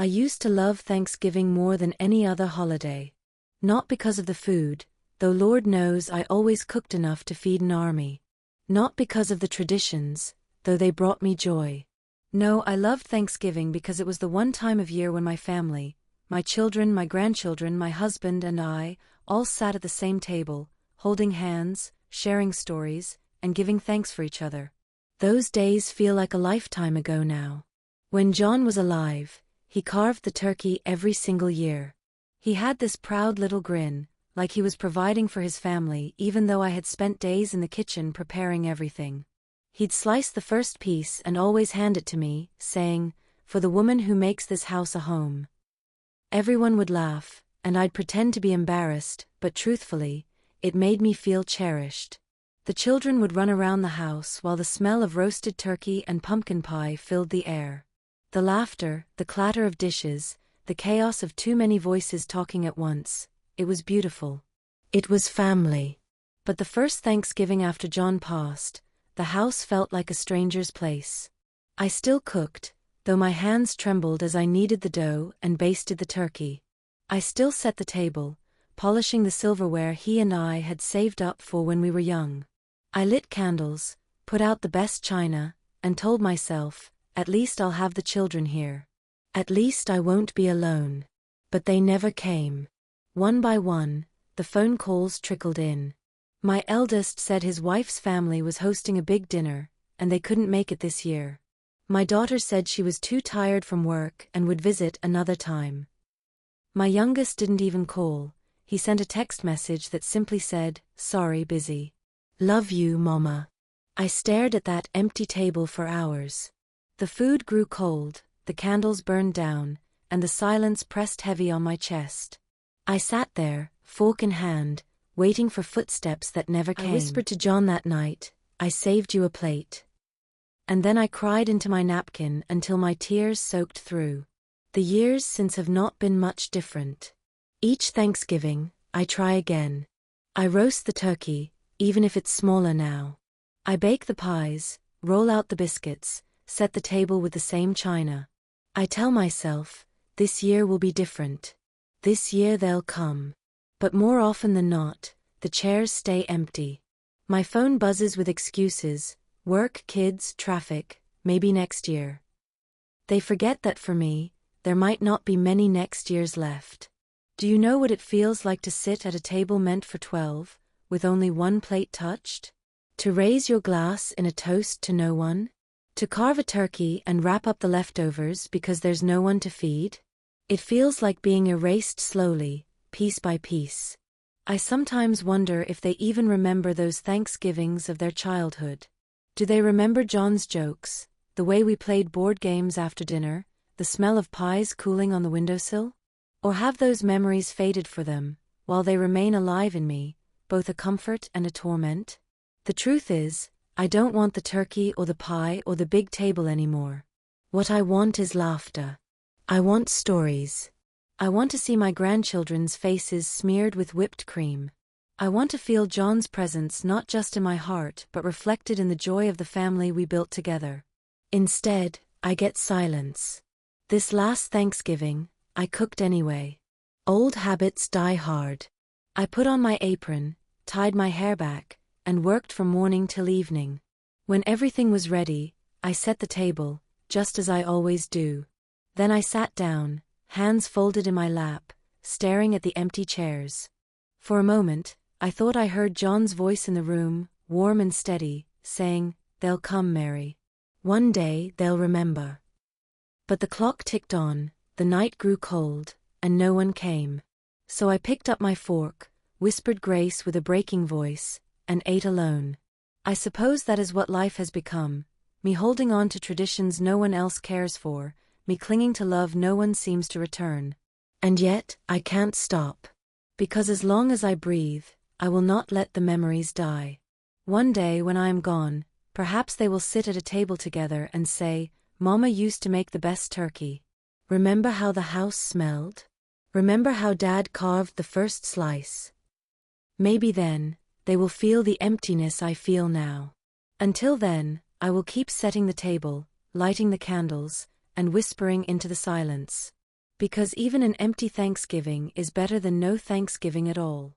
I used to love Thanksgiving more than any other holiday. Not because of the food, though Lord knows I always cooked enough to feed an army. Not because of the traditions, though they brought me joy. No, I loved Thanksgiving because it was the one time of year when my family, my children, my grandchildren, my husband and I, all sat at the same table, holding hands, sharing stories, and giving thanks for each other. Those days feel like a lifetime ago now. When John was alive, he carved the turkey every single year. He had this proud little grin, like he was providing for his family even though I had spent days in the kitchen preparing everything. He'd slice the first piece and always hand it to me, saying, "For the woman who makes this house a home." Everyone would laugh, and I'd pretend to be embarrassed, but truthfully, it made me feel cherished. The children would run around the house while the smell of roasted turkey and pumpkin pie filled the air. The laughter, the clatter of dishes, the chaos of too many voices talking at once, it was beautiful. It was family. But the first Thanksgiving after John passed, the house felt like a stranger's place. I still cooked, though my hands trembled as I kneaded the dough and basted the turkey. I still set the table, polishing the silverware he and I had saved up for when we were young. I lit candles, put out the best china, and told myself, at least I'll have the children here. At least I won't be alone. But they never came. One by one, the phone calls trickled in. My eldest said his wife's family was hosting a big dinner, and they couldn't make it this year. My daughter said she was too tired from work and would visit another time. My youngest didn't even call. He sent a text message that simply said, "Sorry, busy. Love you, Mama." I stared at that empty table for hours. The food grew cold, the candles burned down, and the silence pressed heavy on my chest. I sat there, fork in hand, waiting for footsteps that never came. I whispered to John that night, "I saved you a plate." And then I cried into my napkin until my tears soaked through. The years since have not been much different. Each Thanksgiving, I try again. I roast the turkey, even if it's smaller now. I bake the pies, roll out the biscuits, set the table with the same china. I tell myself, this year will be different. This year they'll come. But more often than not, the chairs stay empty. My phone buzzes with excuses, work, kids, traffic, maybe next year. They forget that for me, there might not be many next years left. Do you know what it feels like to sit at a table meant for 12, with only one plate touched? To raise your glass in a toast to no one? To carve a turkey and wrap up the leftovers because there's no one to feed? It feels like being erased slowly, piece by piece. I sometimes wonder if they even remember those Thanksgivings of their childhood. Do they remember John's jokes, the way we played board games after dinner, the smell of pies cooling on the windowsill? Or have those memories faded for them, while they remain alive in me, both a comfort and a torment? The truth is, I don't want the turkey or the pie or the big table anymore. What I want is laughter. I want stories. I want to see my grandchildren's faces smeared with whipped cream. I want to feel John's presence not just in my heart but reflected in the joy of the family we built together. Instead, I get silence. This last Thanksgiving, I cooked anyway. Old habits die hard. I put on my apron, tied my hair back, and worked from morning till evening. When everything was ready, I set the table, just as I always do. Then I sat down, hands folded in my lap, staring at the empty chairs. For a moment, I thought I heard John's voice in the room, warm and steady, saying, "They'll come, Mary. One day they'll remember." But the clock ticked on, the night grew cold, and no one came. So I picked up my fork, whispered grace with a breaking voice, and ate alone. I suppose that is what life has become, me holding on to traditions no one else cares for, me clinging to love no one seems to return. And yet, I can't stop. Because as long as I breathe, I will not let the memories die. One day when I am gone, perhaps they will sit at a table together and say, "Mama used to make the best turkey. Remember how the house smelled? Remember how Dad carved the first slice?" Maybe then, they will feel the emptiness I feel now. Until then, I will keep setting the table, lighting the candles, and whispering into the silence. Because even an empty Thanksgiving is better than no Thanksgiving at all.